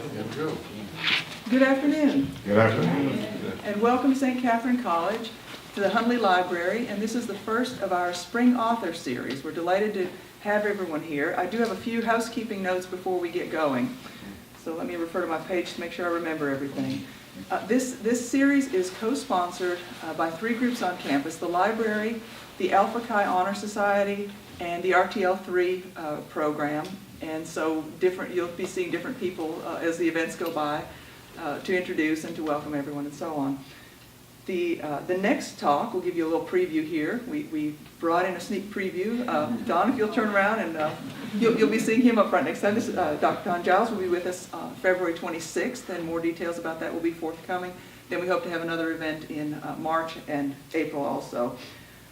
Good afternoon. Good afternoon. And welcome to St. Catherine College, to the Hundley Library, and this is the first of our Spring Author Series. We're delighted to have everyone here. I do have a few housekeeping notes before we get going, so let me refer to my page to make sure I remember everything. This series is co-sponsored by three groups on campus: the library, the Alpha Chi Honor Society, and the RTL3 program. And so you'll be seeing different people as the events go by to introduce and to welcome everyone and so on. The next talk, we'll give you a little preview here. We brought in a sneak preview. Don, if you'll turn around, and you'll be seeing him up front next time. Dr. Don Giles will be with us February 26th, and more details about that will be forthcoming. Then we hope to have another event in March and April also.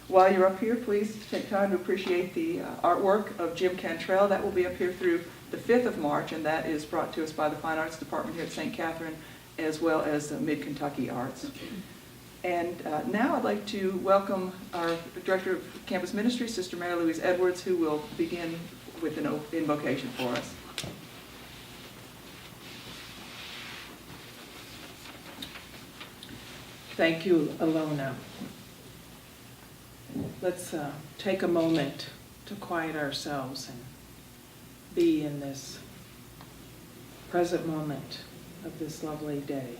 While you're up here, please take time to appreciate the artwork of Jim Cantrell. That will be up here through the 5th of March, and that is brought to us by the Fine Arts Department here at St. Catherine, as well as Mid-Kentucky Arts. And now I'd like to welcome our Director of Campus Ministry, Sister Mary Louise Edwards, who will begin with an invocation for us. Thank you, Alona. Let's take a moment to quiet ourselves and be in this present moment of this lovely day.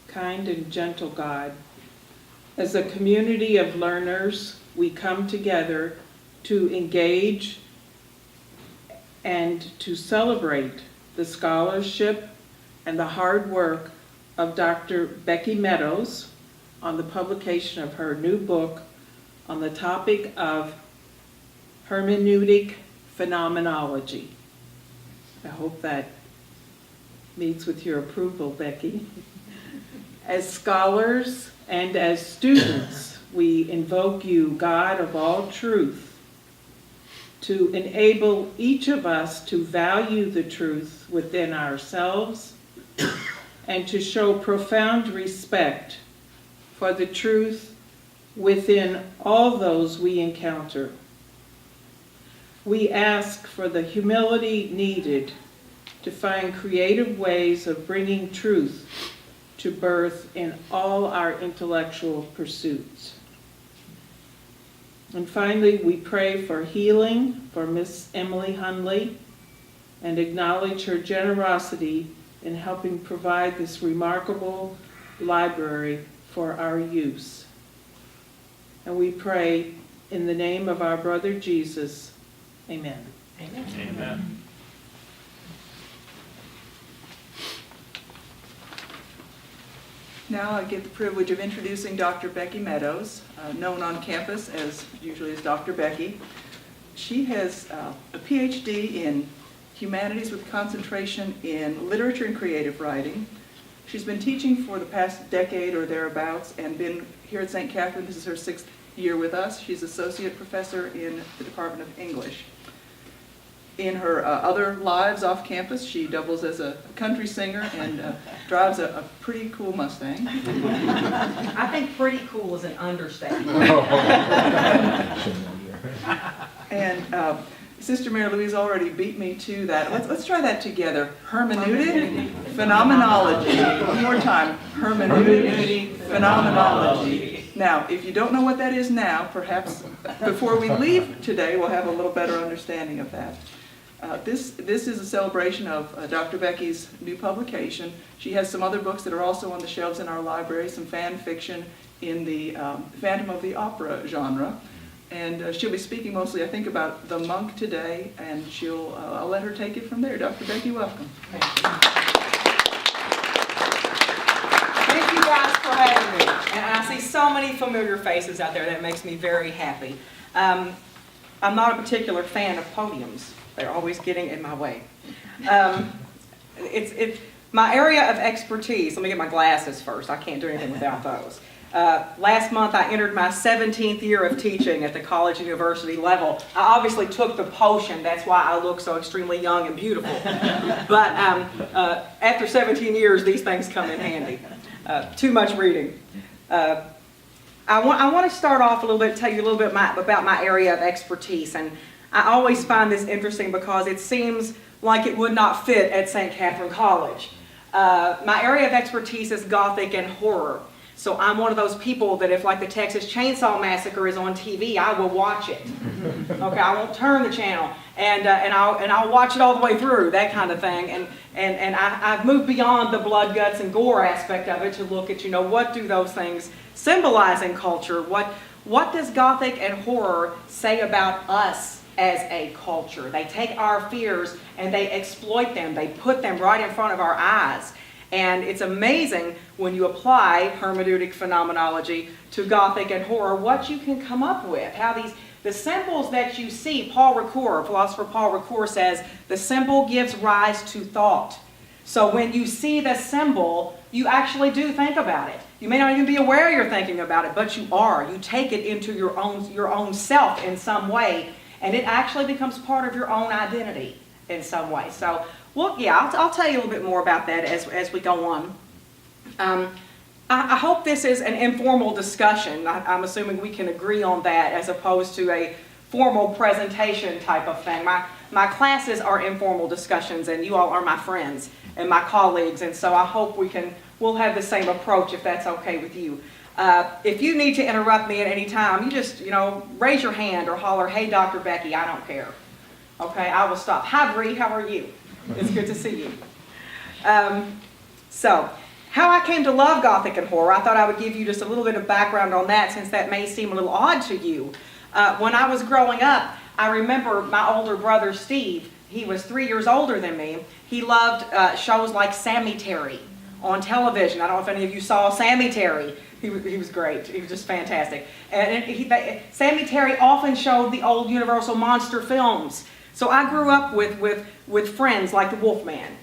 Kind and gentle God, as a community of learners, we come together to engage and to celebrate the scholarship and the hard work of Dr. Becky Meadows on the publication of her new book on the topic of Hermeneutic-Phenomenology. I hope that meets with your approval, Becky. As scholars and as students, we invoke you, God of all truth, to enable each of us to value the truth within ourselves and to show profound respect for the truth within all those we encounter. We ask for the humility needed to find creative ways of bringing truth to birth in all our intellectual pursuits. And finally, we pray for healing for Miss Emily Hundley and acknowledge her generosity in helping provide this remarkable library for our use. And we pray in the name of our brother Jesus. Amen. Amen. Amen. Now I get the privilege of introducing Dr. Becky Meadows, known on campus usually as Dr. Becky. She has a PhD in humanities with concentration in literature and creative writing. She's been teaching for the past decade or thereabouts and been here at St. Catherine. This is her 6th year with us. She's associate professor in the Department of English. In her other lives off campus, she doubles as a country singer and drives a pretty cool Mustang. I think pretty cool is an understatement. And Sister Mary Louise already beat me to that. Let's try that together. Hermeneutic-Phenomenology. One more time. Hermeneutic-Phenomenology. Now, if you don't know what that is now, perhaps before we leave today, we'll have a little better understanding of that. This is a celebration of Dr. Becky's new publication. She has some other books that are also on the shelves in our library, some fan fiction in the Phantom of the Opera genre. And she'll be speaking mostly, I think, about the monk today, and I'll let her take it from there. Dr. Becky, welcome. Thank you guys for having me. And I see so many familiar faces out there. That makes me very happy. I'm not a particular fan of podiums. They're always getting in my way. It's my area of expertise. Let me get my glasses first. I can't do anything without those. Last month, I entered my 17th year of teaching at the college university level. I obviously took the potion. That's why I look so extremely young and beautiful. But after 17 years, these things come in handy. Too much reading. I want to start off a little bit, tell you a little bit about my area of expertise. And I always find this interesting because it seems like it would not fit at St. Catherine College. My area of expertise is Gothic and horror. So I'm one of those people that if like the Texas Chainsaw Massacre is on TV, I will watch it. Okay, I won't turn the channel, and I'll watch it all the way through, that kind of thing. And I've moved beyond the blood, guts, and gore aspect of it to look at, what do those things symbolize in culture? What does Gothic and horror say about us as a culture? They take our fears and they exploit them. They put them right in front of our eyes. And it's amazing when you apply hermeneutic phenomenology to Gothic and horror, what you can come up with. How the symbols that you see, philosopher Paul Ricoeur says, the symbol gives rise to thought. So when you see the symbol, you actually do think about it. You may not even be aware you're thinking about it, but you are. You take it into your own self in some way, and it actually becomes part of your own identity in some way. So, well, yeah, I'll tell you a little bit more about that as we go on. I hope this is an informal discussion. I'm assuming we can agree on that as opposed to a formal presentation type of thing. My classes are informal discussions, and you all are my friends and my colleagues, and so I hope we'll have the same approach if that's okay with you. If you need to interrupt me at any time, you just, raise your hand or holler, "Hey, Dr. Becky," I don't care. Okay, I will stop. Hi, Bree, how are you? It's good to see you. So, how I came to love Gothic and horror, I thought I would give you just a little bit of background on that since that may seem a little odd to you. When I was growing up, I remember my older brother, Steve. He was 3 years older than me. He loved shows like Sammy Terry on television. I don't know if any of you saw Sammy Terry. He was great. He was just fantastic. And Sammy Terry often showed the old Universal monster films. So I grew up with friends like the Wolfman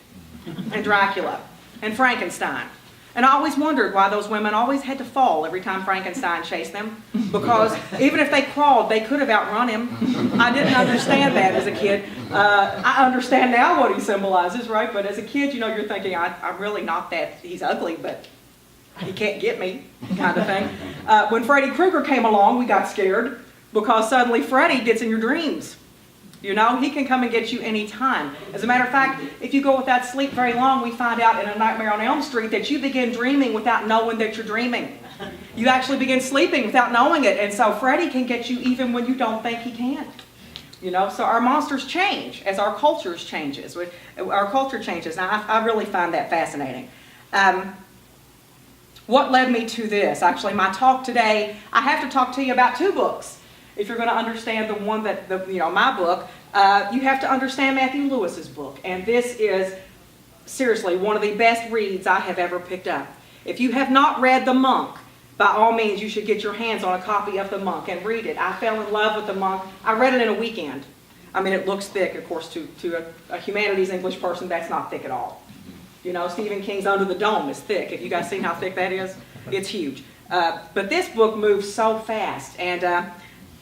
and Dracula and Frankenstein. And I always wondered why those women always had to fall every time Frankenstein chased them. Because even if they crawled, they could have outrun him. I didn't understand that as a kid. I understand now what he symbolizes, right? But as a kid, you're thinking, I'm really not that, he's ugly, but he can't get me, kind of thing. When Freddy Krueger came along, we got scared because suddenly Freddy gets in your dreams. He can come and get you anytime. As a matter of fact, if you go without sleep very long, we find out in A Nightmare on Elm Street that you begin dreaming without knowing that you're dreaming. You actually begin sleeping without knowing it. And so Freddy can get you even when you don't think he can. So our monsters change as our culture changes. Our culture changes. Now, I really find that fascinating. What led me to this? Actually, my talk today, I have to talk to you about two books. If you're going to understand the one that, my book, you have to understand Matthew Lewis's book. And this is, seriously, one of the best reads I have ever picked up. If you have not read The Monk, by all means, you should get your hands on a copy of The Monk and read it. I fell in love with The Monk. I read it in a weekend. I mean, it looks thick, of course, to a humanities English person, that's not thick at all. Stephen King's Under the Dome is thick. Have you guys seen how thick that is? It's huge. But this book moves so fast. And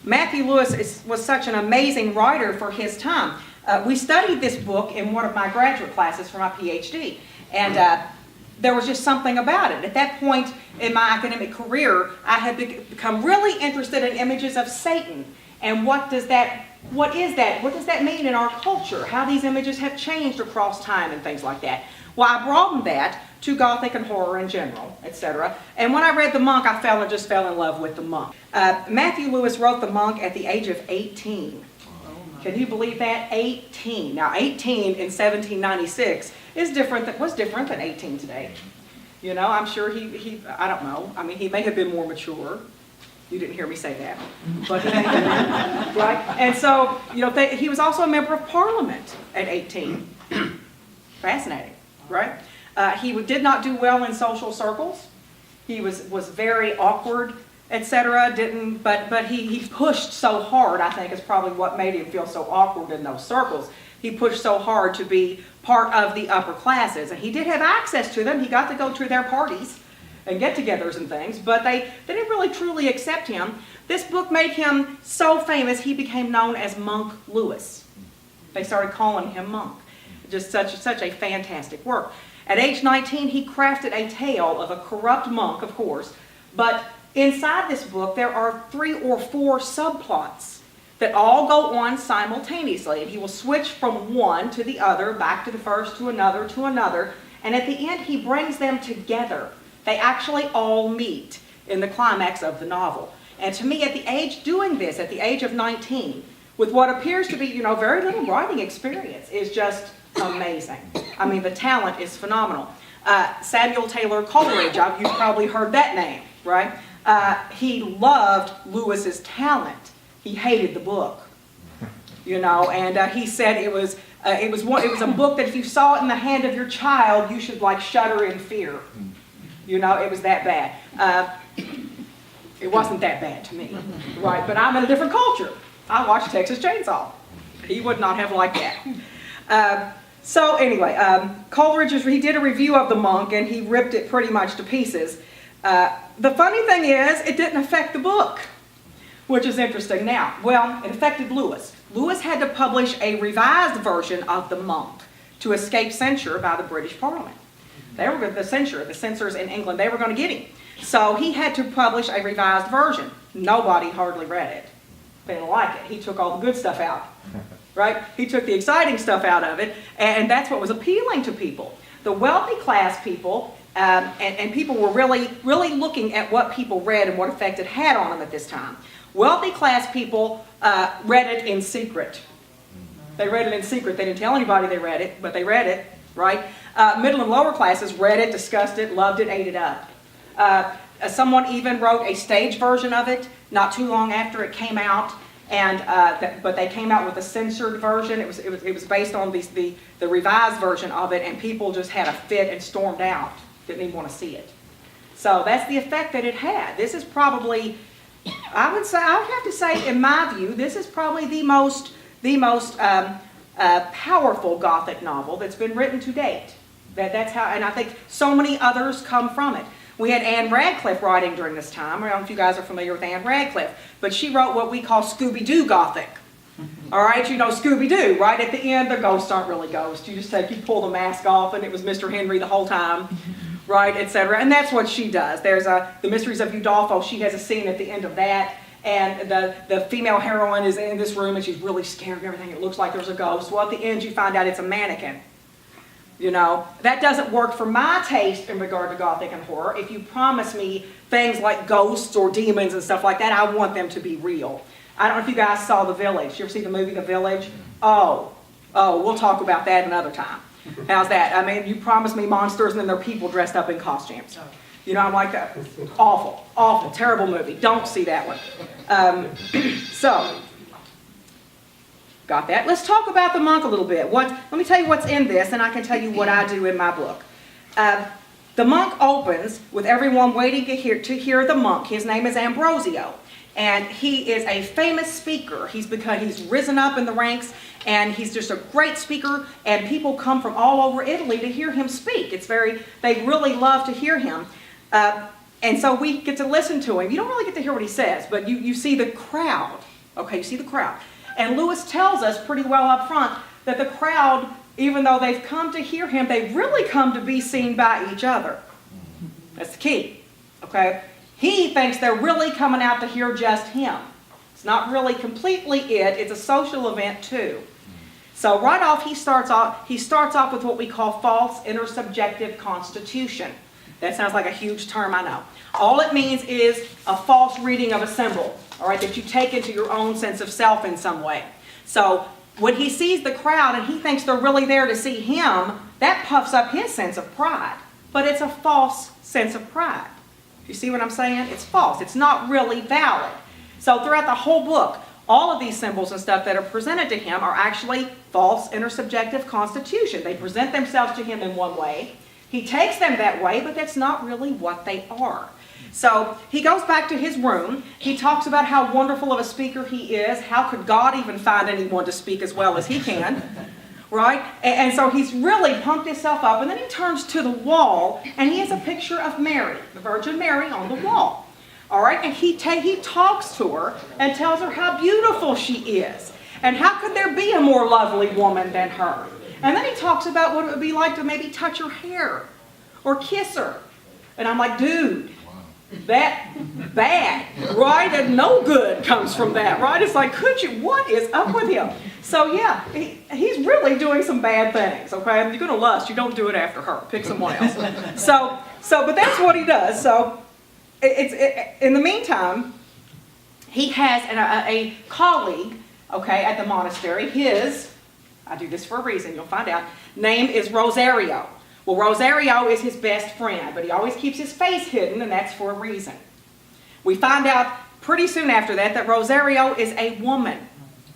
Matthew Lewis was such an amazing writer for his time. We studied this book in one of my graduate classes for my PhD. And there was just something about it. At that point in my academic career, I had become really interested in images of Satan. And what is that? What does that mean in our culture? How these images have changed across time and things like that. Well, I broadened that to Gothic and horror in general, etc. And when I read The Monk, I just fell in love with The Monk. Matthew Lewis wrote The Monk at the age of 18. Can you believe that? 18. Now, 18 in 1796 was different than 18 today. I'm sure I don't know. I mean, he may have been more mature. You didn't hear me say that. But he may have been, right? And so, he was also a member of Parliament at 18. Fascinating, right? He did not do well in social circles. He was very awkward, etc. But he pushed so hard, I think is probably what made him feel so awkward in those circles. He pushed so hard to be part of the upper classes. And he did have access to them. He got to go to their parties and get-togethers and things, but they didn't really truly accept him. This book made him so famous, he became known as Monk Lewis. They started calling him Monk. Just such a fantastic work. At age 19, he crafted a tale of a corrupt monk, of course, but inside this book, there are 3 or 4 subplots that all go on simultaneously. And he will switch from one to the other, back to the first, to another, and at the end, he brings them together. They actually all meet in the climax of the novel. And to me, at the age doing this, at the age of 19, with what appears to be, very little writing experience, is just amazing. I mean, the talent is phenomenal. Samuel Taylor Coleridge, you've probably heard that name, right? He loved Lewis's talent. He hated the book, and he said it was a book that if you saw it in the hand of your child, you should like shudder in fear. It was that bad. It wasn't that bad to me, right? But I'm in a different culture. I watched Texas Chainsaw. He would not have liked that. So anyway, Coleridge, he did a review of The Monk, and he ripped it pretty much to pieces. The funny thing is, it didn't affect the book, which is interesting now. Well, it affected Lewis. Lewis had to publish a revised version of The Monk to escape censure by the British Parliament. The censors in England, they were going to get him. So he had to publish a revised version. Nobody hardly read it. They didn't like it. He took all the good stuff out, right? He took the exciting stuff out of it, and that's what was appealing to people. The wealthy class people, and people were really looking at what people read and what effect it had on them at this time. Wealthy class people read it in secret. They read it in secret. They didn't tell anybody they read it, but they read it, right? Middle and lower classes read it, discussed it, loved it, ate it up. Someone even wrote a stage version of it not too long after it came out, but they came out with a censored version. It was based on the revised version of it, and people just had a fit and stormed out. Didn't even want to see it. So that's the effect that it had. This is probably, I would have to say, in my view, this is probably the most powerful Gothic novel that's been written to date. That's how, and I think so many others come from it. We had Anne Radcliffe writing during this time. I don't know if you guys are familiar with Anne Radcliffe, but she wrote what we call Scooby-Doo Gothic. All right, Scooby-Doo, right at the end, the ghosts aren't really ghosts. You pull the mask off, and it was Mr. Henry the whole time, right, etc. And that's what she does. There's The Mysteries of Udolpho. She has a scene at the end of that, and the female heroine is in this room, and she's really scared of everything. It looks like there's a ghost. Well, at the end, you find out it's a mannequin. That doesn't work for my taste in regard to Gothic and horror. If you promise me things like ghosts or demons and stuff like that, I want them to be real. I don't know if you guys saw The Village. You ever see the movie The Village? Oh, we'll talk about that another time. How's that? I mean, you promise me monsters and then they're people dressed up in costumes. I'm like that. Awful, terrible movie. Don't see that one. So, got that. Let's talk about The Monk a little bit. Let me tell you what's in this, and I can tell you what I do in my book. The Monk opens with everyone waiting to hear the monk. His name is Ambrosio, and he is a famous speaker. He's risen up in the ranks, and he's just a great speaker, and people come from all over Italy to hear him speak. They really love to hear him. And so we get to listen to him. You don't really get to hear what he says, but you see the crowd. Okay, you see the crowd. And Lewis tells us pretty well up front that the crowd, even though they've come to hear him, they've really come to be seen by each other. That's the key, okay? He thinks they're really coming out to hear just him. It's not really completely it. It's a social event too. So right off, he starts off with what we call false intersubjective constitution. That sounds like a huge term, I know. All it means is a false reading of a symbol, all right, that you take into your own sense of self in some way. So when he sees the crowd and he thinks they're really there to see him, that puffs up his sense of pride. But it's a false sense of pride. You see what I'm saying? It's false. It's not really valid. So throughout the whole book, all of these symbols and stuff that are presented to him are actually false intersubjective constitution. They present themselves to him in one way. He takes them that way, but that's not really what they are. So he goes back to his room. He talks about how wonderful of a speaker he is. How could God even find anyone to speak as well as he can? right? And so he's really pumped himself up, and then he turns to the wall, and he has a picture of Mary, the Virgin Mary, on the wall. All right, and he talks to her and tells her how beautiful she is, and how could there be a more lovely woman than her? And then he talks about what it would be like to maybe touch her hair or kiss her. And I'm like, dude, that bad, right? And no good comes from that, right? It's like, what is up with him? So yeah, he's really doing some bad things, okay? If you're going to lust, you don't do it after her. Pick someone else. But that's what he does. So in the meantime, he has a colleague, okay, at the monastery. I do this for a reason, you'll find out, name is Rosario. Well, Rosario is his best friend, but he always keeps his face hidden, and that's for a reason. We find out pretty soon after that Rosario is a woman.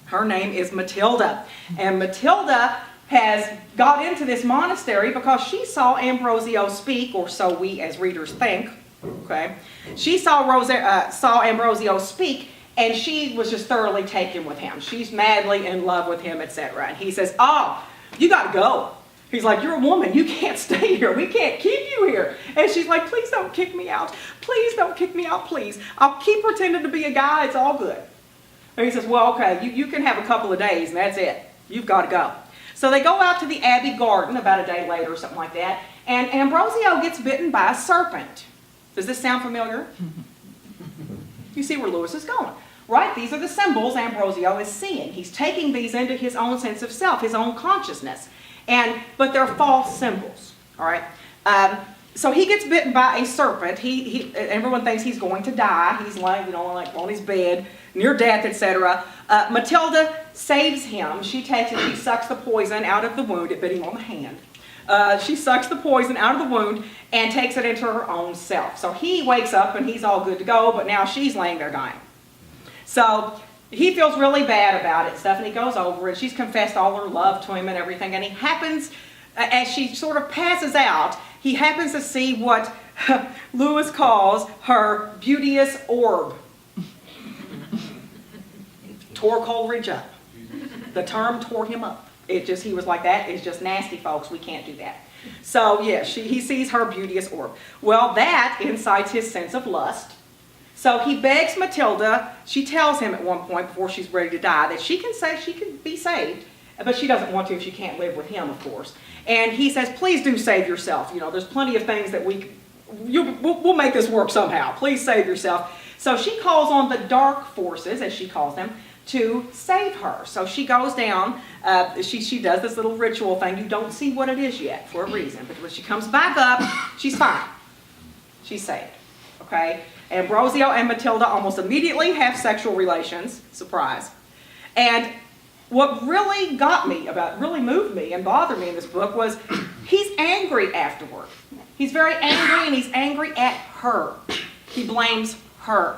Her name is Matilda. And Matilda has got into this monastery because she saw Ambrosio speak, or so we as readers think. Okay, she saw Ambrosio speak, and she was just thoroughly taken with him. She's madly in love with him, etc. And he says, "Oh, you got to go." He's like, "You're a woman. You can't stay here. We can't keep you here." And she's like, "Please don't kick me out. Please don't kick me out, please. I'll keep pretending to be a guy. It's all good." And he says, "Well, okay, you can have a couple of days, and that's it. You've got to go." So they go out to the Abbey garden about a day later or something like that, and Ambrosio gets bitten by a serpent. Does this sound familiar? You see where Lewis is going, right? These are the symbols Ambrosio is seeing. He's taking these into his own sense of self, his own consciousness. But they're false symbols, all right? So he gets bitten by a serpent. Everyone thinks he's going to die. He's lying, like on his bed, near death, etc. Matilda saves him. She takes it, she sucks the poison out of the wound. It bit him on the hand. She sucks the poison out of the wound and takes it into her own self. So he wakes up and he's all good to go, but now she's laying there dying. So he feels really bad about it, stuff, and he goes over it. She's confessed all her love to him and everything, and he happens, as she sort of passes out, he happens to see what Lewis calls her beauteous orb. Tore Coleridge up. The term tore him up. He was like, that is just nasty, folks. We can't do that. So, yeah, he sees her beauteous orb. Well, that incites his sense of lust. So he begs Matilda. She tells him at one point, before she's ready to die, that she can be saved, but she doesn't want to if she can't live with him, of course. And he says, "Please do save yourself. There's plenty of things that we'll make this work somehow. Please save yourself." So she calls on the dark forces, as she calls them, to save her. So she goes down, she does this little ritual thing. You don't see what it is yet for a reason, but when she comes back up, she's fine. She's saved, okay? Ambrosio and Matilda almost immediately have sexual relations, surprise. And what really really moved me and bothered me in this book was he's angry afterward. He's very angry, and he's angry at her. He blames her.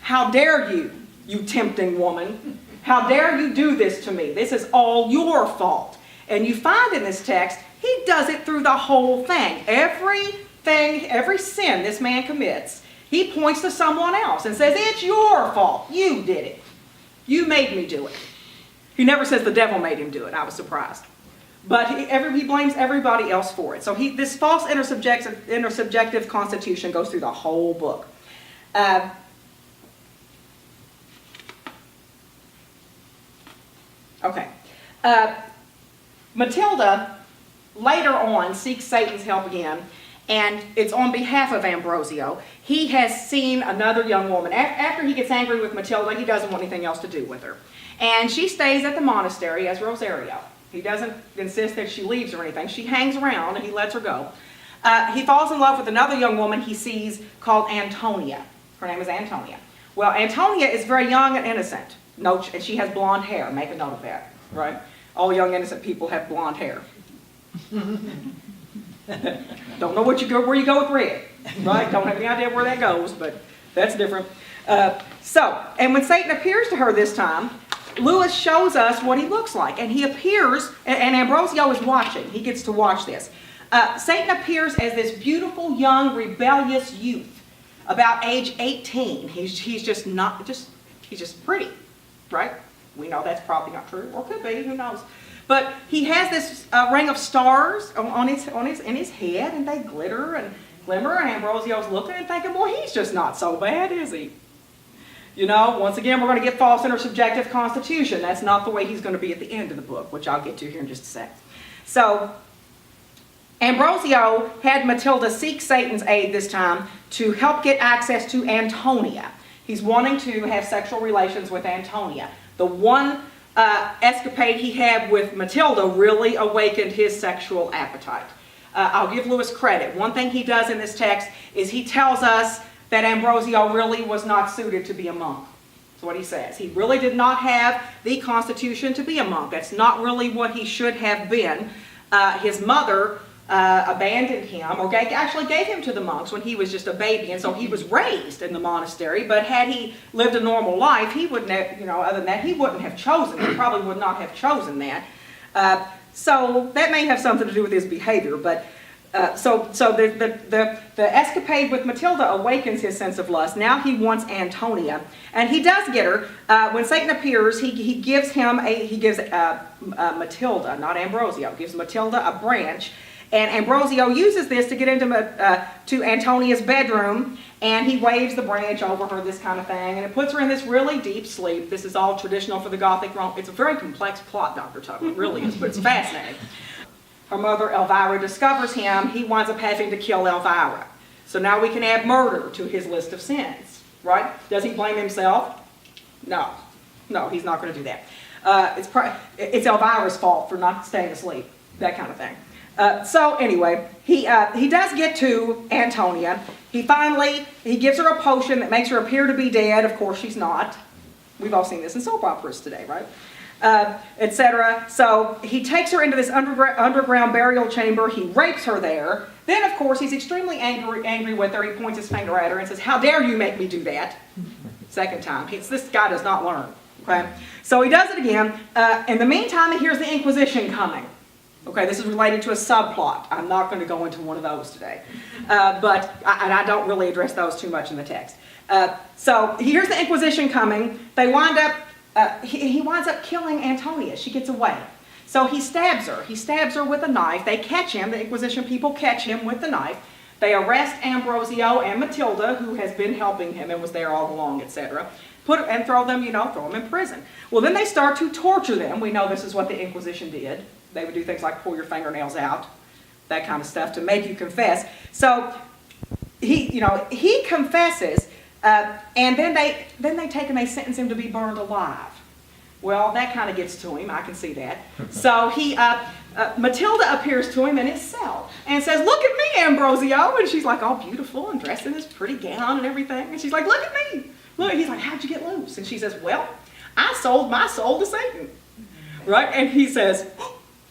"How dare you, you tempting woman? How dare you do this to me? This is all your fault." And you find in this text, he does it through the whole thing. Every sin this man commits, he points to someone else and says, "It's your fault. You did it. You made me do it." He never says the devil made him do it. I was surprised. But he blames everybody else for it. So this false intersubjective constitution goes through the whole book. Okay. Matilda later on seeks Satan's help again, and it's on behalf of Ambrosio. He has seen another young woman. After he gets angry with Matilda, he doesn't want anything else to do with her. And she stays at the monastery as Rosario. He doesn't insist that she leaves or anything. She hangs around and he lets her go. He falls in love with another young woman he sees called Antonia. Her name is Antonia. Well, Antonia is very young and innocent. And she has blonde hair. Make a note of that, right? All young innocent people have blonde hair. Don't know where you go with red, right? Don't have any idea where that goes, but that's different. And when Satan appears to her this time, Lewis shows us what he looks like, and he appears, and Ambrosio is watching. He gets to watch this. Satan appears as this beautiful, young, rebellious youth, about age 18. He's just pretty, right? We know that's probably not true, or could be, who knows? But he has this ring of stars in his head, and they glitter and glimmer, and Ambrosio's looking and thinking, well, he's just not so bad, is he? You know, once again, we're going to get false intersubjective constitution. That's not the way he's going to be at the end of the book, which I'll get to here in just a sec. So, Ambrosio had Matilda seek Satan's aid this time to help get access to Antonia. He's wanting to have sexual relations with Antonia. The one escapade he had with Matilda really awakened his sexual appetite. I'll give Lewis credit. One thing he does in this text is he tells us that Ambrosio really was not suited to be a monk. That's what he says. He really did not have the constitution to be a monk. That's not really what he should have been. His mother abandoned him, or actually gave him to the monks when he was just a baby, and so he was raised in the monastery. But had he lived a normal life, he wouldn't have, other than that, he wouldn't have chosen. He probably would not have chosen that. So that may have something to do with his behavior. But so the escapade with Matilda awakens his sense of lust. Now he wants Antonia, and he does get her. When Satan appears, he gives Matilda, not Ambrosio, gives Matilda a branch. And Ambrosio uses this to get into to Antonia's bedroom, and he waves the branch over her, this kind of thing, and it puts her in this really deep sleep. This is all traditional for the Gothic Rome. It's a very complex plot, Dr. Tuggle, it really is, but it's fascinating. Her mother, Elvira, discovers him. He winds up having to kill Elvira. So now we can add murder to his list of sins, right? Does he blame himself? No. No, he's not going to do that. It's Elvira's fault for not staying asleep, that kind of thing. So anyway, he does get to Antonia. He gives her a potion that makes her appear to be dead. Of course, she's not. We've all seen this in soap operas today, right? Etc. So he takes her into this underground burial chamber. He rapes her there. Then, of course, he's extremely angry with her. He points his finger at her and says, "How dare you make me do that?" Second time. This guy does not learn. Okay? So he does it again. In the meantime, he hears the Inquisition coming. Okay, this is related to a subplot. I'm not going to go into one of those today. But I don't really address those too much in the text. So he hears the Inquisition coming. They wind up, he winds up killing Antonia. She gets away. So he stabs her. He stabs her with a knife. They catch him. The Inquisition people catch him with the knife. They arrest Ambrosio and Matilda, who has been helping him and was there all along, etc. And throw them in prison. Well, then they start to torture them. We know this is what the Inquisition did. They would do things like pull your fingernails out, that kind of stuff, to make you confess. So he confesses, and then they take and they sentence him to be burned alive. Well, that kind of gets to him. I can see that. So Matilda appears to him in his cell and says, "Look at me, Ambrosio." And she's like all beautiful and dressed in this pretty gown and everything. And she's like, "Look at me." Look. He's like, "How'd you get loose?" And she says, "Well, I sold my soul to Satan." Right? And he says,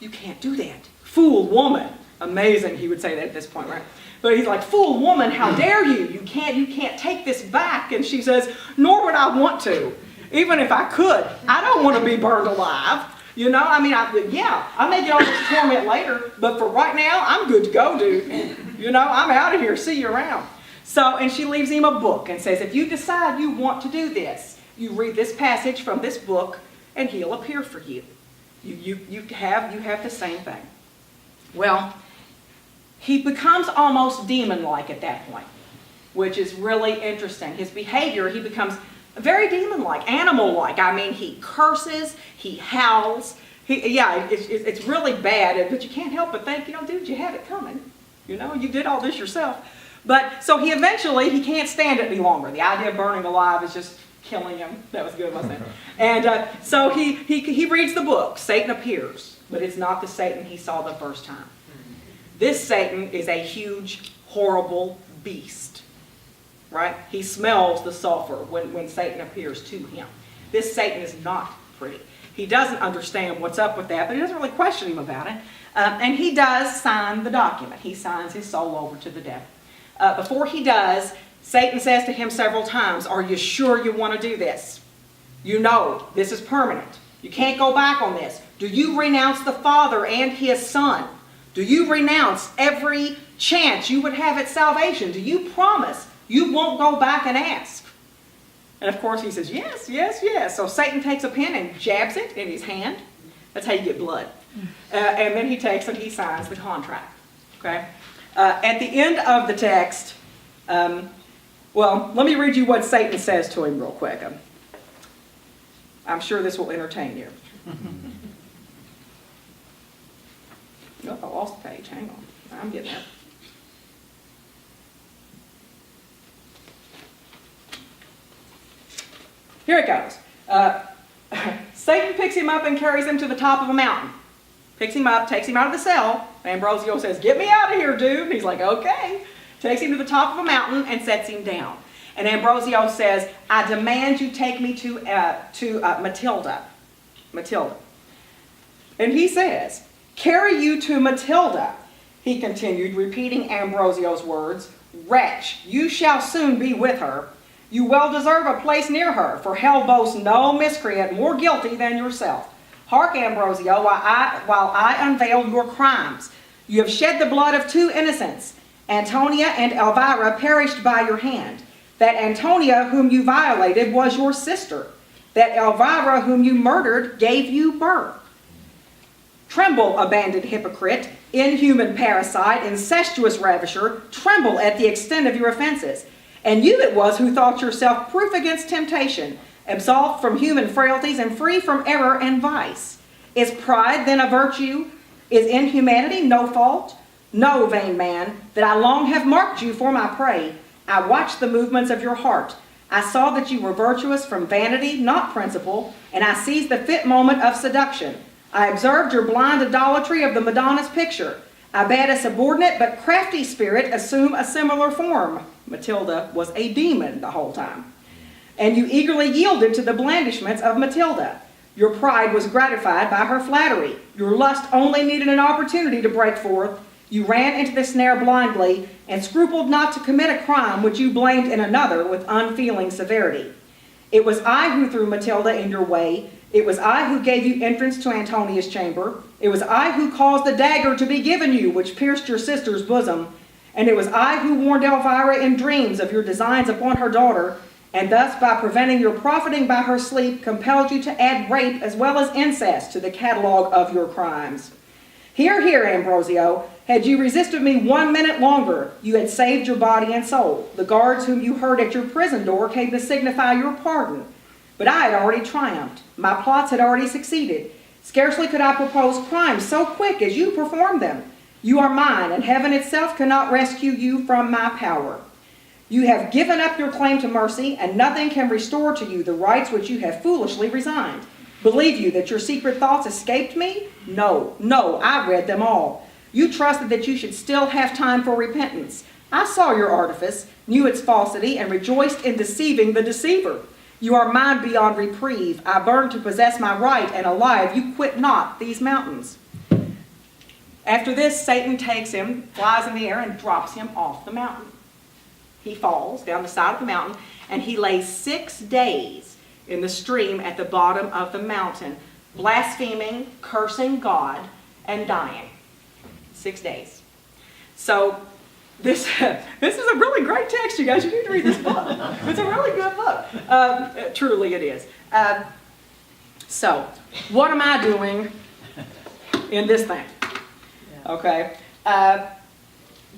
"You can't do that. Fool woman." Amazing, he would say that at this point, right? But he's like, "Fool woman, how dare you? You can't take this back." And she says, "Nor would I want to. Even if I could, I don't want to be burned alive. I may get all this torment later, but for right now, I'm good to go, dude. I'm out of here. See you around." So, and she leaves him a book and says, "If you decide you want to do this, you read this passage from this book, and he'll appear for you. You have the same thing." Well, he becomes almost demon-like at that point, which is really interesting. His behavior, he becomes very demon-like, animal-like. I mean, he curses, he howls. It's really bad, but you can't help but think, dude, you had it coming. You did all this yourself. But so he can't stand it any longer. The idea of burning alive is just killing him. That was good, wasn't it? And so he reads the book. Satan appears, but it's not the Satan he saw the first time. This Satan is a huge, horrible beast, right? He smells the sulfur when Satan appears to him. This Satan is not pretty. He doesn't understand what's up with that, but he doesn't really question him about it. And he does sign the document. He signs his soul over to the devil. Before he does, Satan says to him several times, "Are you sure you want to do this? This is permanent. You can't go back on this. Do you renounce the Father and His Son? Do you renounce every chance you would have at salvation? Do you promise you won't go back and ask?" And of course he says, "Yes, yes, yes." So Satan takes a pen and jabs it in his hand. That's how you get blood. And then he takes and he signs the contract. Okay? At the end of the text, well, let me read you what Satan says to him real quick. I'm sure this will entertain you. Oh, I lost the page. Hang on. I'm getting there. Here it goes. Satan picks him up and carries him to the top of a mountain. Picks him up, takes him out of the cell. Ambrosio says, "Get me out of here, dude." And he's like, "Okay." Takes him to the top of a mountain and sets him down. And Ambrosio says, "I demand you take me to Matilda." Matilda. And he says, "Carry you to Matilda," he continued, repeating Ambrosio's words. "Wretch, you shall soon be with her. You well deserve a place near her, for hell boasts no miscreant more guilty than yourself. Hark, Ambrosio, while I unveil your crimes. You have shed the blood of two innocents. Antonia and Elvira perished by your hand. That Antonia, whom you violated, was your sister. That Elvira, whom you murdered, gave you birth. Tremble, abandoned hypocrite, inhuman parasite, incestuous ravisher, tremble at the extent of your offenses. And you it was who thought yourself proof against temptation, absolved from human frailties and free from error and vice. Is pride then a virtue? Is inhumanity no fault? Know, vain man, that I long have marked you for my prey. I watched the movements of your heart. I saw that you were virtuous from vanity, not principle, and I seized the fit moment of seduction. I observed your blind idolatry of the Madonna's picture. I bade a subordinate but crafty spirit assume a similar form. Matilda was a demon the whole time. And you eagerly yielded to the blandishments of Matilda. Your pride was gratified by her flattery. Your lust only needed an opportunity to break forth. You ran into the snare blindly and scrupled not to commit a crime which you blamed in another with unfeeling severity. It was I who threw Matilda in your way. It was I who gave you entrance to Antonia's chamber. It was I who caused the dagger to be given you, which pierced your sister's bosom. And it was I who warned Elvira in dreams of your designs upon her daughter, and thus, by preventing your profiting by her sleep, compelled you to add rape as well as incest to the catalog of your crimes. Hear, hear, Ambrosio. Had you resisted me 1 minute longer, you had saved your body and soul. The guards whom you heard at your prison door came to signify your pardon. But I had already triumphed. My plots had already succeeded. Scarcely could I propose crimes so quick as you performed them. You are mine, and heaven itself cannot rescue you from my power. You have given up your claim to mercy, and nothing can restore to you the rights which you have foolishly resigned. Believe you that your secret thoughts escaped me? No, I read them all. You trusted that you should still have time for repentance. I saw your artifice, knew its falsity, and rejoiced in deceiving the deceiver. You are mine beyond reprieve. I burn to possess my right, and alive you quit not these mountains. After this, Satan takes him, flies in the air, and drops him off the mountain. He falls down the side of the mountain, and he lays 6 days in the stream at the bottom of the mountain, blaspheming, cursing God, and dying. 6 days. So this is a really great text, you guys. You need to read this book. It's a really good book. Truly it is. So what am I doing in this thing? Okay.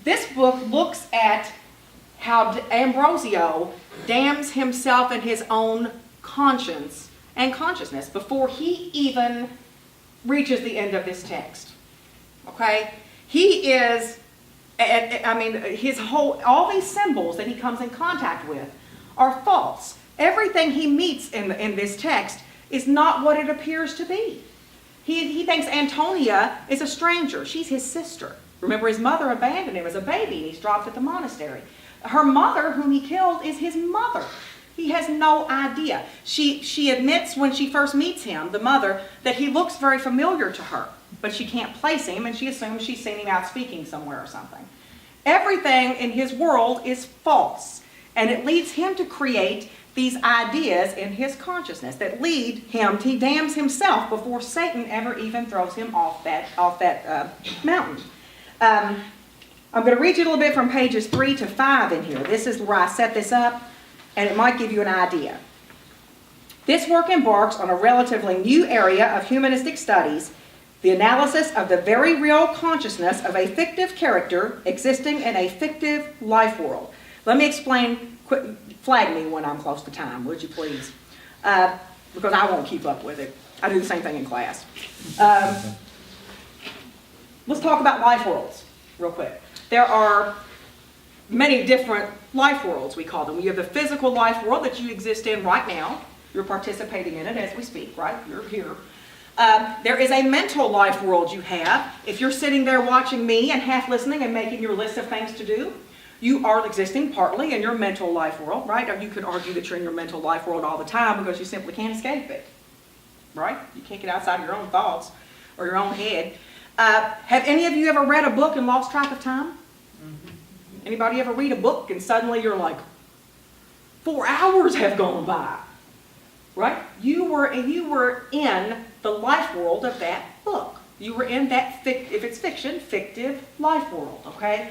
This book looks at how Ambrosio damns himself in his own conscience and consciousness before he even reaches the end of this text. Okay? He is, all these symbols that he comes in contact with are false. Everything he meets in this text is not what it appears to be. He thinks Antonia is a stranger. She's his sister. Remember, his mother abandoned him as a baby, and he's dropped at the monastery. Her mother, whom he killed, is his mother. He has no idea. She admits when she first meets him, the mother, that he looks very familiar to her, but she can't place him, and she assumes she's seen him out speaking somewhere or something. Everything in his world is false, and it leads him to create these ideas in his consciousness that lead him, he damns himself before Satan ever even throws him off that mountain. I'm going to read you a little bit from pages 3 to 5 in here. This is where I set this up, and it might give you an idea. This work embarks on a relatively new area of humanistic studies The analysis of the very real consciousness of a fictive character existing in a fictive life world. Let me explain, flag me when I'm close to time, would you please? Because I won't keep up with it. I do the same thing in class. Let's talk about life worlds real quick. There are many different life worlds, we call them. You have the physical life world that you exist in right now. You're participating in it as we speak, right? You're here. There is a mental life world you have. If you're sitting there watching me and half listening and making your list of things to do, you are existing partly in your mental life world, right? Or you could argue that you're in your mental life world all the time because you simply can't escape it, right? You can't get outside your own thoughts or your own head. Have any of you ever read a book and lost track of time? Anybody ever read a book and suddenly you're like, 4 hours have gone by, right? You were in the life world of that book. You were in that, if it's fiction, fictive life world, okay?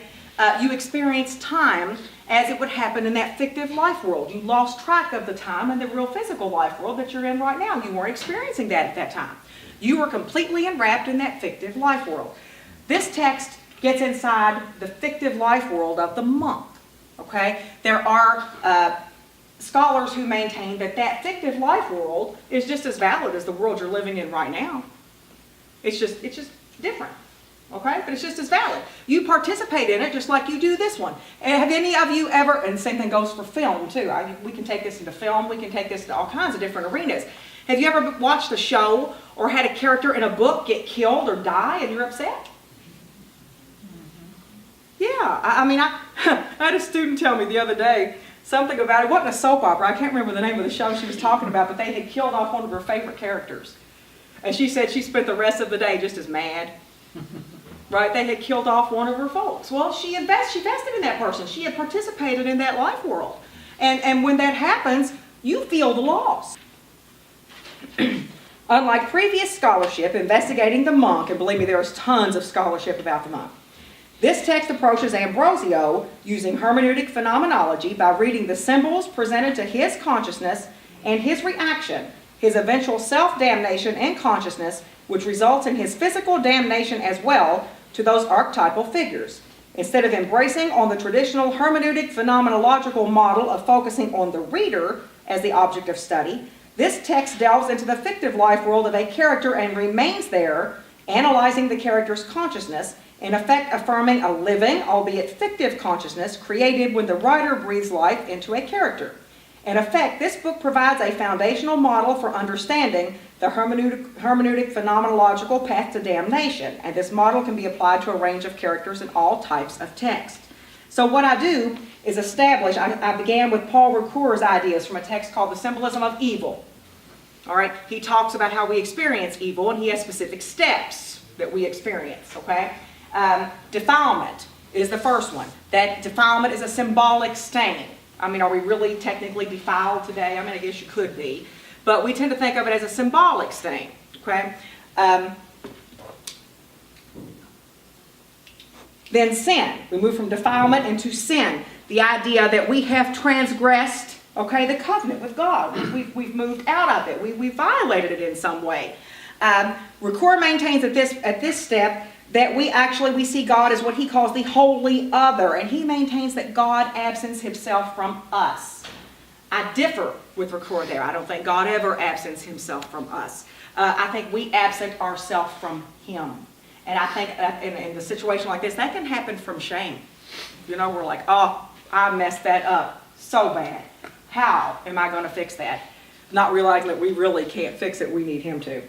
You experienced time as it would happen in that fictive life world. You lost track of the time in the real physical life world that you're in right now. You weren't experiencing that at that time. You were completely enwrapped in that fictive life world. This text gets inside the fictive life world of the monk, okay? There are scholars who maintain that that fictive life world is just as valid as the world you're living in right now. It's just different, okay? But it's just as valid. You participate in it just like you do this one. And have any of you ever, and the same thing goes for film too. We can take this into film, we can take this into all kinds of different arenas. Have you ever watched a show or had a character in a book get killed or die and you're upset? Yeah, I had a student tell me the other day something about, it wasn't a soap opera, I can't remember the name of the show she was talking about, but they had killed off one of her favorite characters. And she said she spent the rest of the day just as mad. Right? They had killed off one of her folks. Well, she invested in that person. She had participated in that life world. And when that happens, you feel the loss. Unlike previous scholarship investigating the monk, and believe me, there's tons of scholarship about the monk, this text approaches Ambrosio using hermeneutic phenomenology by reading the symbols presented to his consciousness and his reaction, his eventual self-damnation and consciousness, which results in his physical damnation as well, to those archetypal figures. Instead of embracing on the traditional hermeneutic phenomenological model of focusing on the reader as the object of study, this text delves into the fictive life world of a character and remains there, analyzing the character's consciousness, in effect affirming a living, albeit fictive consciousness created when the writer breathes life into a character. In effect, this book provides a foundational model for understanding the hermeneutic phenomenological path to damnation, and this model can be applied to a range of characters in all types of text. So what I do is establish, I began with Paul Ricoeur's ideas from a text called The Symbolism of Evil. All right, he talks about how we experience evil, and he has specific steps that we experience, okay? Defilement is the first one. That defilement is a symbolic stain. I mean, are we really technically defiled today? I mean, I guess you could be. But we tend to think of it as a symbolic stain, okay? Then sin. We move from defilement into sin. The idea that we have transgressed, okay, the covenant with God. We've moved out of it. We violated it in some way. Ricoeur maintains at this step that we see God as what he calls the holy other, and he maintains that God absents himself from us. I differ with Ricoeur there. I don't think God ever absents himself from us. I think we absent ourselves from him. And I think in a situation like this, that can happen from shame. You know, we're like, oh, I messed that up so bad. How am I going to fix that? Not realizing that we really can't fix it. We need him to.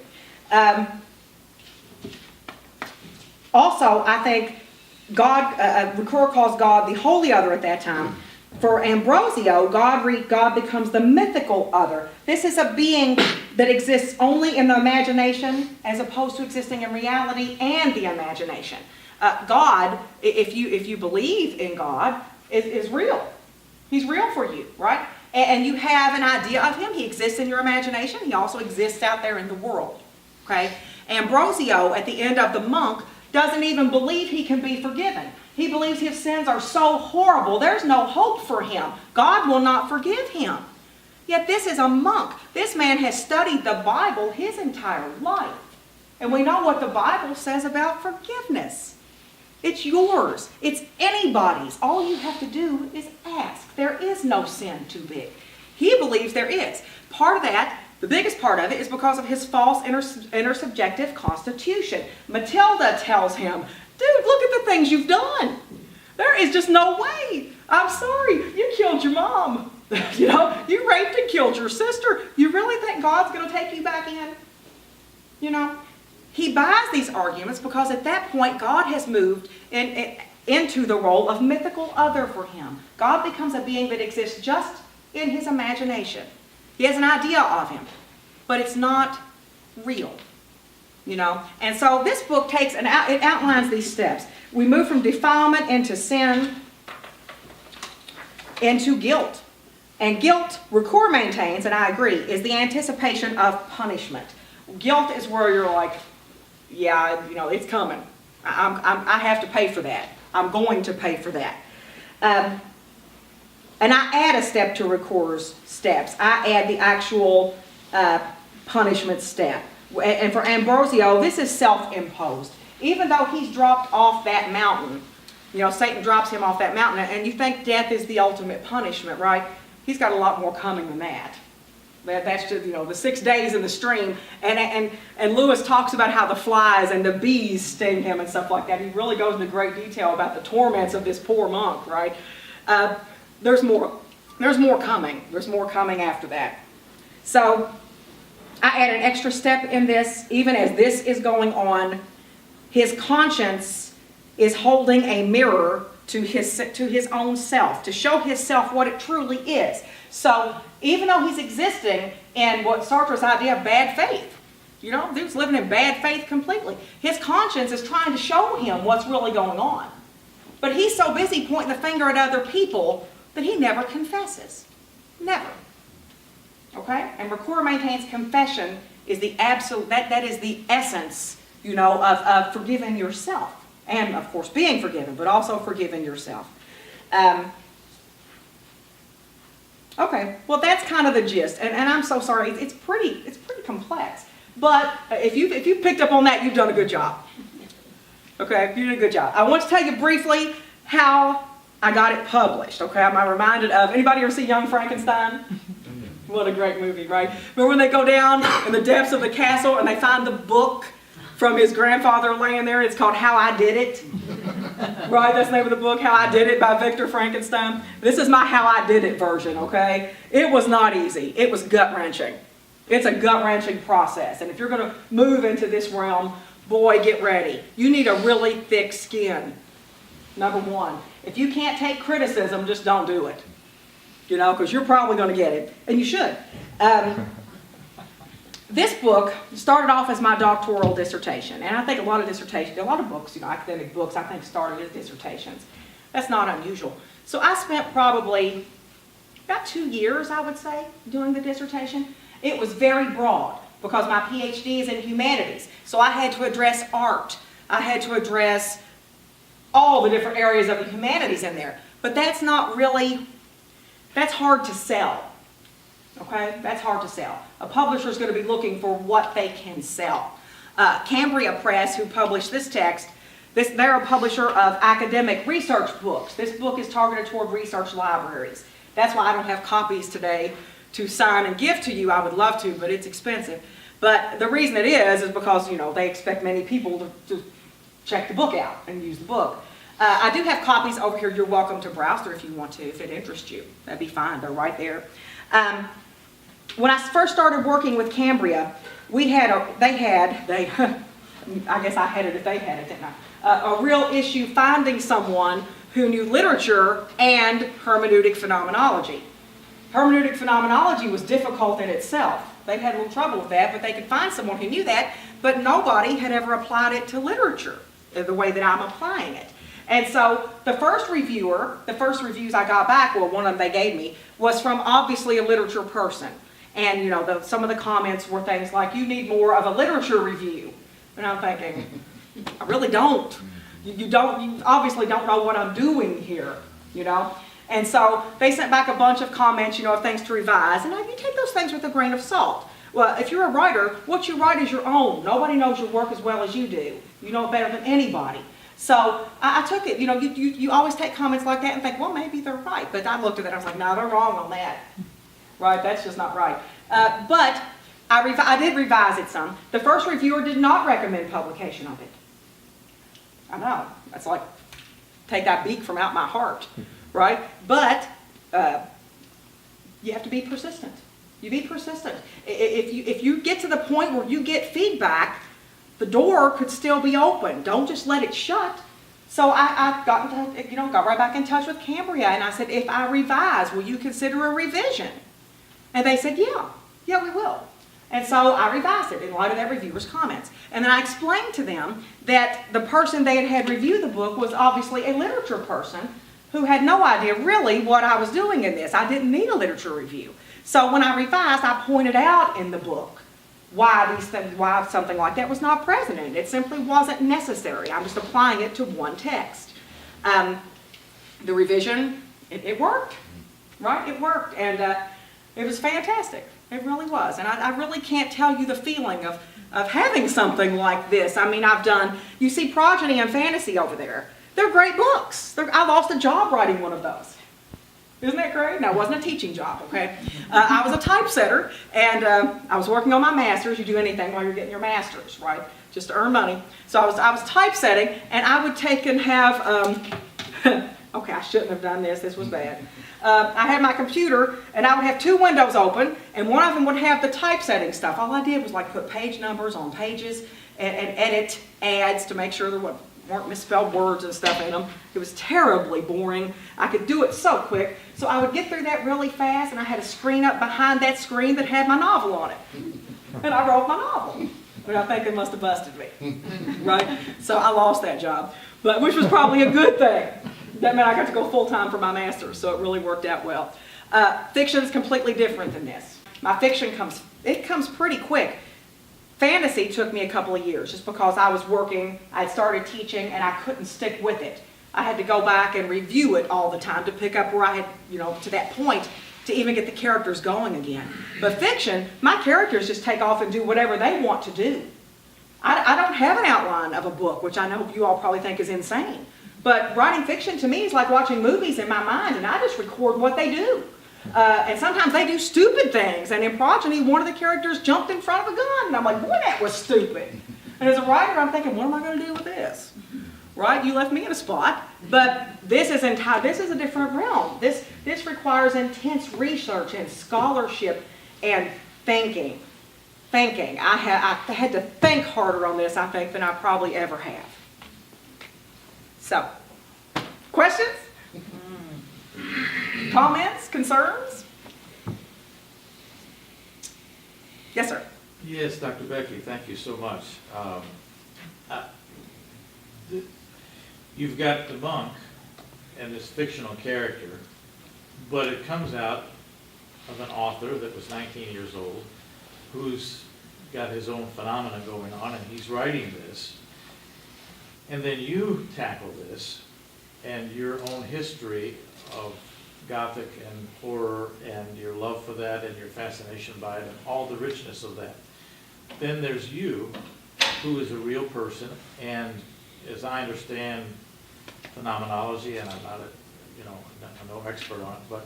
Also, I think Ricoeur calls God the holy other at that time. For Ambrosio, God becomes the mythical other. This is a being that exists only in the imagination as opposed to existing in reality and the imagination. God, if you believe in God, is real. He's real for you, right? And you have an idea of him. He exists in your imagination. He also exists out there in the world, okay? Ambrosio, at the end of the monk, doesn't even believe he can be forgiven. He believes his sins are so horrible, there's no hope for him. God will not forgive him. Yet this is a monk. This man has studied the Bible his entire life. And we know what the Bible says about forgiveness. It's yours. It's anybody's. All you have to do is ask. There is no sin too big. He believes there is. Part of that, the biggest part of it, is because of his false intersubjective constitution. Matilda tells him, dude, look at the things you've done. There is just no way. I'm sorry, you killed your mom. You know, you raped and killed your sister. You really think God's going to take you back in? You know, he buys these arguments because at that point God has moved into the role of mythical other for him. God becomes a being that exists just in his imagination. He has an idea of him, but it's not real. You know, and so this book takes it outlines these steps. We move from defilement into sin, into guilt. And guilt, Ricoeur maintains, and I agree, is the anticipation of punishment. Guilt is where you're like, yeah, you know, it's coming. I have to pay for that. I'm going to pay for that. And I add a step to Ricoeur's steps. I add the actual punishment step. And for Ambrosio, this is self-imposed. Even though he's dropped off that mountain, you know, Satan drops him off that mountain, and you think death is the ultimate punishment, right? He's got a lot more coming than that. That's just, you know, the 6 days in the stream. And Lewis talks about how the flies and the bees sting him and stuff like that. He really goes into great detail about the torments of this poor monk, right? There's more coming. There's more coming after that. So I add an extra step in this. Even as this is going on, his conscience is holding a mirror to his own self, to show his self what it truly is. So even though he's existing in what Sartre's idea of bad faith, you know, he was living in bad faith completely, his conscience is trying to show him what's really going on. But he's so busy pointing the finger at other people that he never confesses. Never. Okay? And Ricoeur maintains confession is the absolute, that is the essence, you know, of forgiving yourself. And, of course, being forgiven, but also forgiving yourself. Okay, well, that's kind of the gist. And I'm so sorry, it's pretty complex. But if you picked up on that, you've done a good job. Okay, you did a good job. I want to tell you briefly how I got it published. Okay, I'm reminded of, anybody ever see Young Frankenstein? What a great movie, right? Remember when they go down in the depths of the castle and they find the book from his grandfather laying there? It's called How I Did It. Right, that's the name of the book, How I Did It by Victor Frankenstein. This is my How I Did It version, okay? It was not easy. It was gut-wrenching. It's a gut-wrenching process. And if you're going to move into this realm, boy, get ready. You need a really thick skin, number one. If you can't take criticism, just don't do it. You know, because you're probably going to get it. And you should. This book started off as my doctoral dissertation, and I think a lot of books, you know, academic books, I think started as dissertations. That's not unusual. So I spent probably about 2 years, I would say, doing the dissertation. It was very broad because my PhD is in humanities, so I had to address art. I had to address all the different areas of the humanities in there. But that's not really, that's hard to sell. Okay, that's hard to sell. A publisher is going to be looking for what they can sell. Cambria Press, who published this text, they're a publisher of academic research books. This book is targeted toward research libraries. That's why I don't have copies today to sign and give to you. I would love to, but it's expensive. But the reason it is because, you know, they expect many people to check the book out and use the book. I do have copies over here. You're welcome to browse through if you want to, if it interests you. That'd be fine. They're right there. When I first started working with Cambria, I guess I had it if they had it, didn't I? A real issue finding someone who knew literature and hermeneutic phenomenology. Hermeneutic phenomenology was difficult in itself. They had a little trouble with that, but they could find someone who knew that, but nobody had ever applied it to literature the way that I'm applying it. And so the first reviews I got back, well, one of them they gave me, was from obviously a literature person. And, you know, some of the comments were things like, you need more of a literature review. And I'm thinking, I really don't. You obviously don't know what I'm doing here, you know. And so they sent back a bunch of comments, you know, of things to revise. And you take those things with a grain of salt. Well, if you're a writer, what you write is your own. Nobody knows your work as well as you do. You know it better than anybody. So I took it, you always take comments like that and think, well, maybe they're right. But I looked at that and I was like, no, they're wrong on that. Right, that's just not right. But I did revise it some. The first reviewer did not recommend publication of it. I know, that's like, take that beak from out my heart, right? But you have to be persistent. You be persistent. If you get to the point where you get feedback, the door could still be open. Don't just let it shut. So I got right back in touch with Cambria, and I said, if I revise, will you consider a revision? And they said, yeah, we will. And so I revised it in light of that reviewer's comments. And then I explained to them that the person they had review the book was obviously a literature person who had no idea really what I was doing in this. I didn't need a literature review. So when I revised, I pointed out in the book why something like that was not present in it. It simply wasn't necessary. I'm just applying it to one text. The revision, it worked, right? It worked, and it was fantastic. It really was, and I really can't tell you the feeling of having something like this. I mean, you see Progeny and Fantasy over there. They're great books. I lost a job writing one of those. Isn't that great? Now, it wasn't a teaching job, okay? I was a typesetter, and I was working on my master's. You do anything while you're getting your master's, right? Just to earn money. So I was typesetting, and I would take and have, okay, I shouldn't have done this. This was bad. I had my computer, and I would have two windows open, and one of them would have the typesetting stuff. All I did was like put page numbers on pages and edit ads to make sure there weren't misspelled words and stuff in them. It was terribly boring. I could do it so quick. So I would get through that really fast, and I had a screen up behind that screen that had my novel on it. And I wrote my novel. But I think they must have busted me, right? So I lost that job, which was probably a good thing. That meant I got to go full-time for my master's, so it really worked out well. Fiction's completely different than this. My fiction comes pretty quick. Fantasy took me a couple of years just because I was working, I had started teaching, and I couldn't stick with it. I had to go back and review it all the time to pick up where I had, to that point, to even get the characters going again. But fiction, my characters just take off and do whatever they want to do. I don't have an outline of a book, which I know you all probably think is insane. But writing fiction to me is like watching movies in my mind, and I just record what they do. And sometimes they do stupid things. And in Progeny, one of the characters jumped in front of a gun, and I'm like, boy, that was stupid. And as a writer, I'm thinking, what am I going to do with this? Right? You left me in a spot. But this is a different realm. This requires intense research and scholarship and thinking. I had to think harder on this, I think, than I probably ever have. So, questions? Comments? Concerns? Yes, sir. Yes, Dr. Becky, thank you so much. You've got the monk and this fictional character, but it comes out of an author that was 19 years old who's got his own phenomena going on, and he's writing this. And then you tackle this and your own history of Gothic and horror and your love for that and your fascination by it and all the richness of that. Then there's you, who is a real person, and as I understand phenomenology, and I'm not no expert on it, but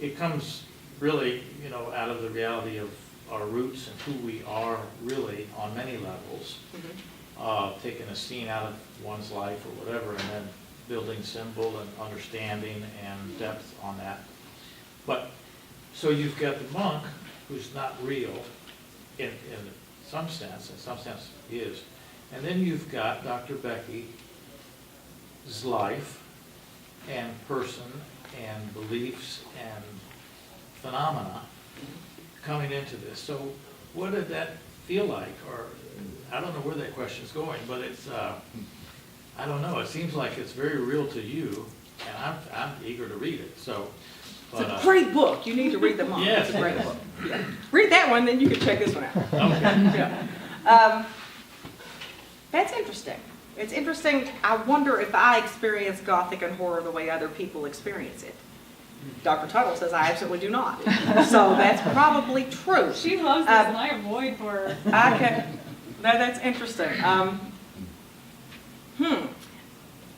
it comes really, out of the reality of our roots and who we are really on many levels. Mm-hmm. Taking a scene out of one's life or whatever, and then building symbol and understanding and depth on that. But, so you've got the monk, who's not real in some sense he is. And then you've got Dr. Becky's life and person and beliefs and phenomena coming into this. So what did that feel like? Or I don't know where that question's going, but it's, I don't know, it seems like it's very real to you, and I'm eager to read it, so. It's a great book. You need to read the monk. Yes. It's a great book. Yeah. Read that one, then you can check this one out. Okay. Yeah. That's interesting. It's interesting. I wonder if I experience Gothic and horror the way other people experience it. Dr. Tuttle says I absolutely do not. So that's probably true. She loves this, and I avoid her. I can, that's interesting.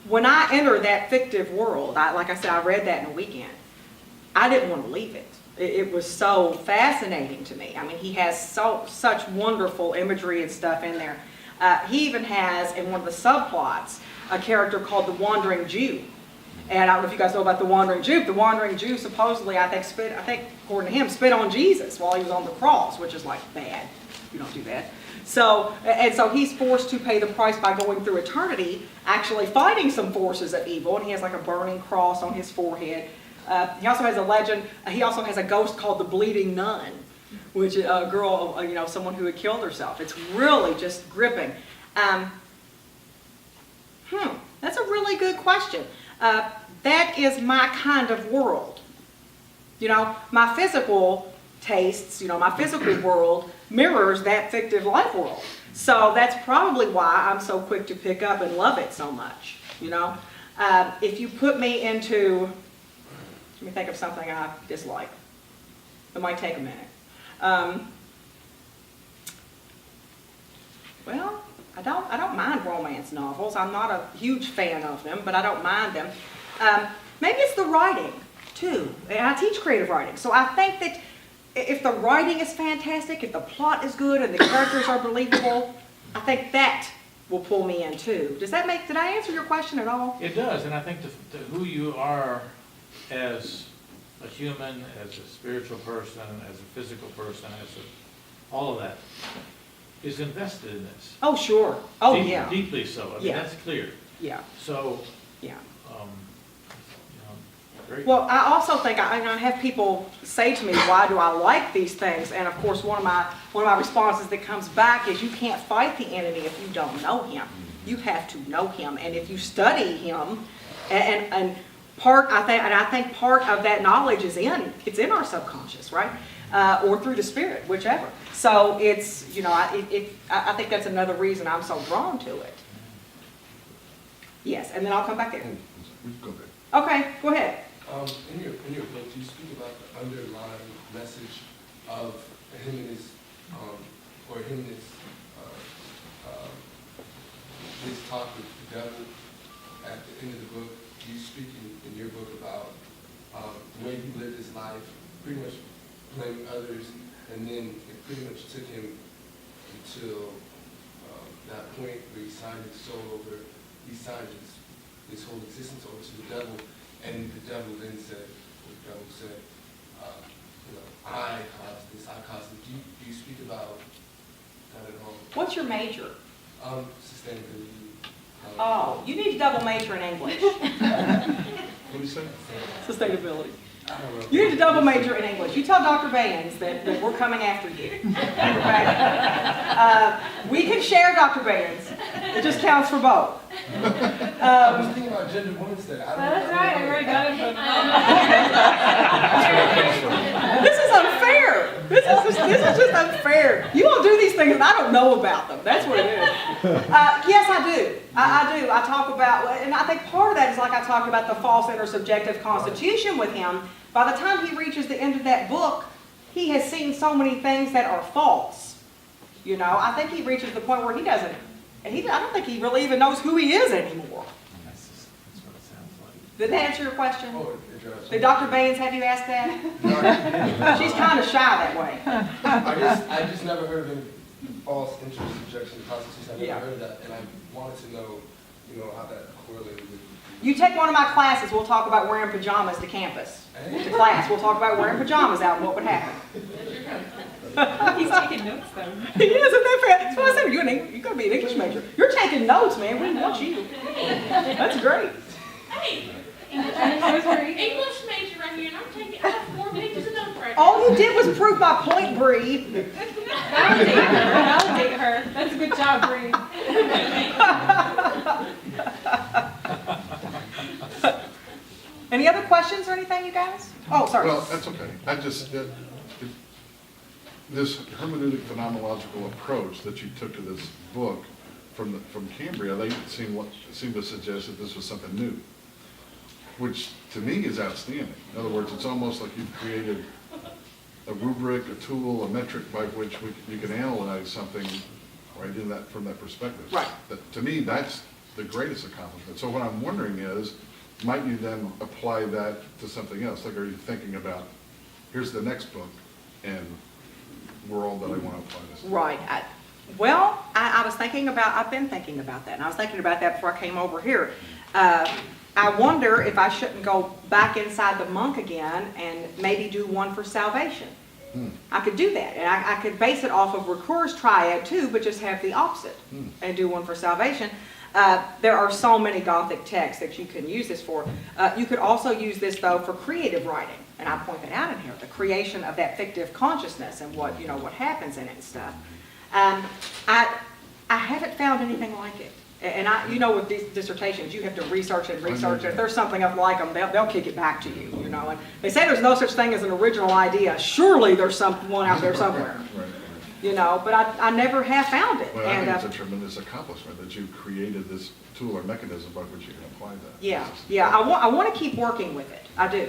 When I entered that fictive world, like I said, I read that in a weekend. I didn't want to leave it. It was so fascinating to me. I mean, he has such wonderful imagery and stuff in there. He even has, in one of the subplots, a character called the Wandering Jew. And I don't know if you guys know about the Wandering Jew. The Wandering Jew supposedly, I think according to him, spit on Jesus while he was on the cross, which is like bad. You don't do that. So he's forced to pay the price by going through eternity, actually fighting some forces of evil, and he has like a burning cross on his forehead. He also has a legend. He also has a ghost called the Bleeding Nun, which is a girl, someone who had killed herself. It's really just gripping. That's a really good question. That is my kind of world. My physical tastes, my physical world mirrors that fictive life world. So that's probably why I'm so quick to pick up and love it so much. If you put me into, let me think of something I dislike. It might take a minute. Well, I don't mind romance novels. I'm not a huge fan of them, but I don't mind them. Maybe it's the writing, too. And I teach creative writing. So I think that if the writing is fantastic, if the plot is good and the characters are believable, I think that will pull me in, too. Did I answer your question at all? It does, and I think who you are as a human, as a spiritual person, as a physical person, all of that is invested in this. Oh, sure. Oh, yeah. Deeply so. I mean, Yeah. that's clear. Yeah. So, Yeah. great. Well, I also think I have people say to me, "Why do I like these things?" And of course, one of my responses that comes back is, "You can't fight the enemy if you don't know him. You have to know him, and if you study him, and I think part of that knowledge is in our subconscious, right, or through the spirit, whichever. So it's I think that's another reason I'm so drawn to it. Yes, and then I'll come back there. Go ahead. Okay, go ahead. In your book, you speak about the underlying message of his talk with the devil. At the end of the book, you speak in your book about the way he lived his life, pretty much blaming others, and then it pretty much took him until that point where he signed his soul over, he signed his whole existence over to the devil. And the devil then said, I caused this, I caused it. Do you speak about that at all? What's your major? Sustainability. Oh, you need to double major in English. What do you say? Sustainability. I don't know. You need to double major in English. You tell Dr. Baynes that we're coming after you. Okay? We can share Dr. Baynes. It just counts for both. I was thinking about gender Wednesday. That's right, I already got it from This is unfair. This is just unfair. You all do these things and I don't know about them. That's what it is. Yes, I do. I do. I talk about, and I think part of that is like I talked about the false intersubjective constitution with him. By the time he reaches the end of that book, he has seen so many things that are false. I think he reaches the point where I don't think he really even knows who he is anymore. That's what it sounds like. Did that answer your question? Oh, it does. Did Dr. Baynes have you ask that? No, I didn't. She's kind of shy that way. I just never heard of any false intersubjection to the Constitution. I never Yeah. heard of that, and I wanted to know, how that correlated with. You take one of my classes, we'll talk about wearing pajamas to campus. To class, we'll talk about wearing pajamas out and what would happen. He's taking notes though. He is, isn't that fair? That's what I said, you're going to be an English major. You're taking notes, man. We want you. That's great. Hey, English major right here, and I have 4 pages of notes right All you did was prove my point, Bree. Validate her. That's a good job, Bree. Any other questions or anything, you guys? Oh, sorry. Well, that's okay. I just, this hermeneutic-phenomenological approach that you took to this book from Cambria, they seem to suggest that this was something new. which to me is outstanding. In other words, it's almost like you've created a rubric, a tool, a metric by which you can analyze something right in that, from that perspective. Right. That, to me, that's the greatest accomplishment. So what I'm wondering is, might you then apply that to something else? Like, are you thinking about, here's the next book and world that I want to apply this to? Right. Well, I was thinking about, I've been thinking about that, and I was thinking about that before I came over here. I wonder if I shouldn't go back inside the monk again and maybe do one for salvation. I could do that, and I could base it off of Ricoeur's triad too, but just have the opposite and do one for salvation. There are so many Gothic texts that you can use this for. You could also use this though for creative writing, and I point that out in here, the creation of that fictive consciousness and what, you know, what happens in it and stuff. I haven't found anything like it. And you know, with these dissertations, you have to research and research. If there's something up like them, they'll kick it back to you, you know. And they say there's no such thing as an original idea. Surely there's one out there somewhere, Right. you know. But I never have found it. Well, I And think it's a tremendous accomplishment that you created this tool or mechanism by which you can apply that. yeah, I want to keep working with it. I do.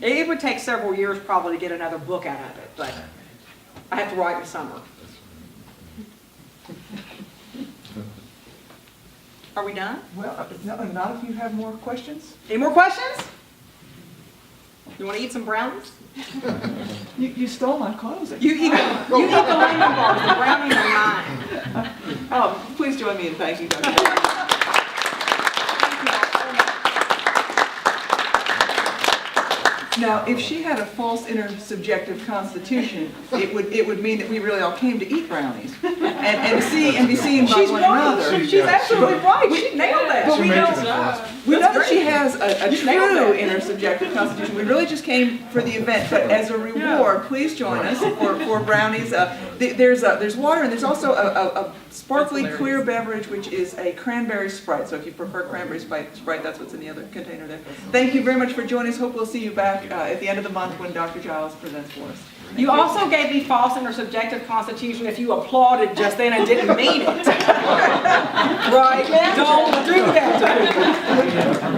It would take several years probably to get another book out of it, but I have to write in the summer. Are we done? Well, no, not if you have more questions. Any more questions? You want to eat some brownies? You stole my closing. You eat the lemon bars. The brownies are mine. Oh, please join me in thanking Dr. Now, if she had a false intersubjective constitution, it would mean that we really all came to eat brownies and be seen by She's one right. another. She's absolutely right. She nailed But that. we Major know, philosophy. we know That's that she great. has a You nailed true that. intersubjective constitution. We really just came for the event, but as a reward, please join us for brownies. There's water, and there's also a sparkly clear beverage, which is a cranberry Sprite. So if you prefer cranberry Sprite, that's what's in the other container there. Thank you very much for joining us. Hope we'll see you back at the end of the month when Dr. Giles presents for us. You also gave me false intersubjective constitution if you applauded just then and didn't mean it. Right? Don't do that.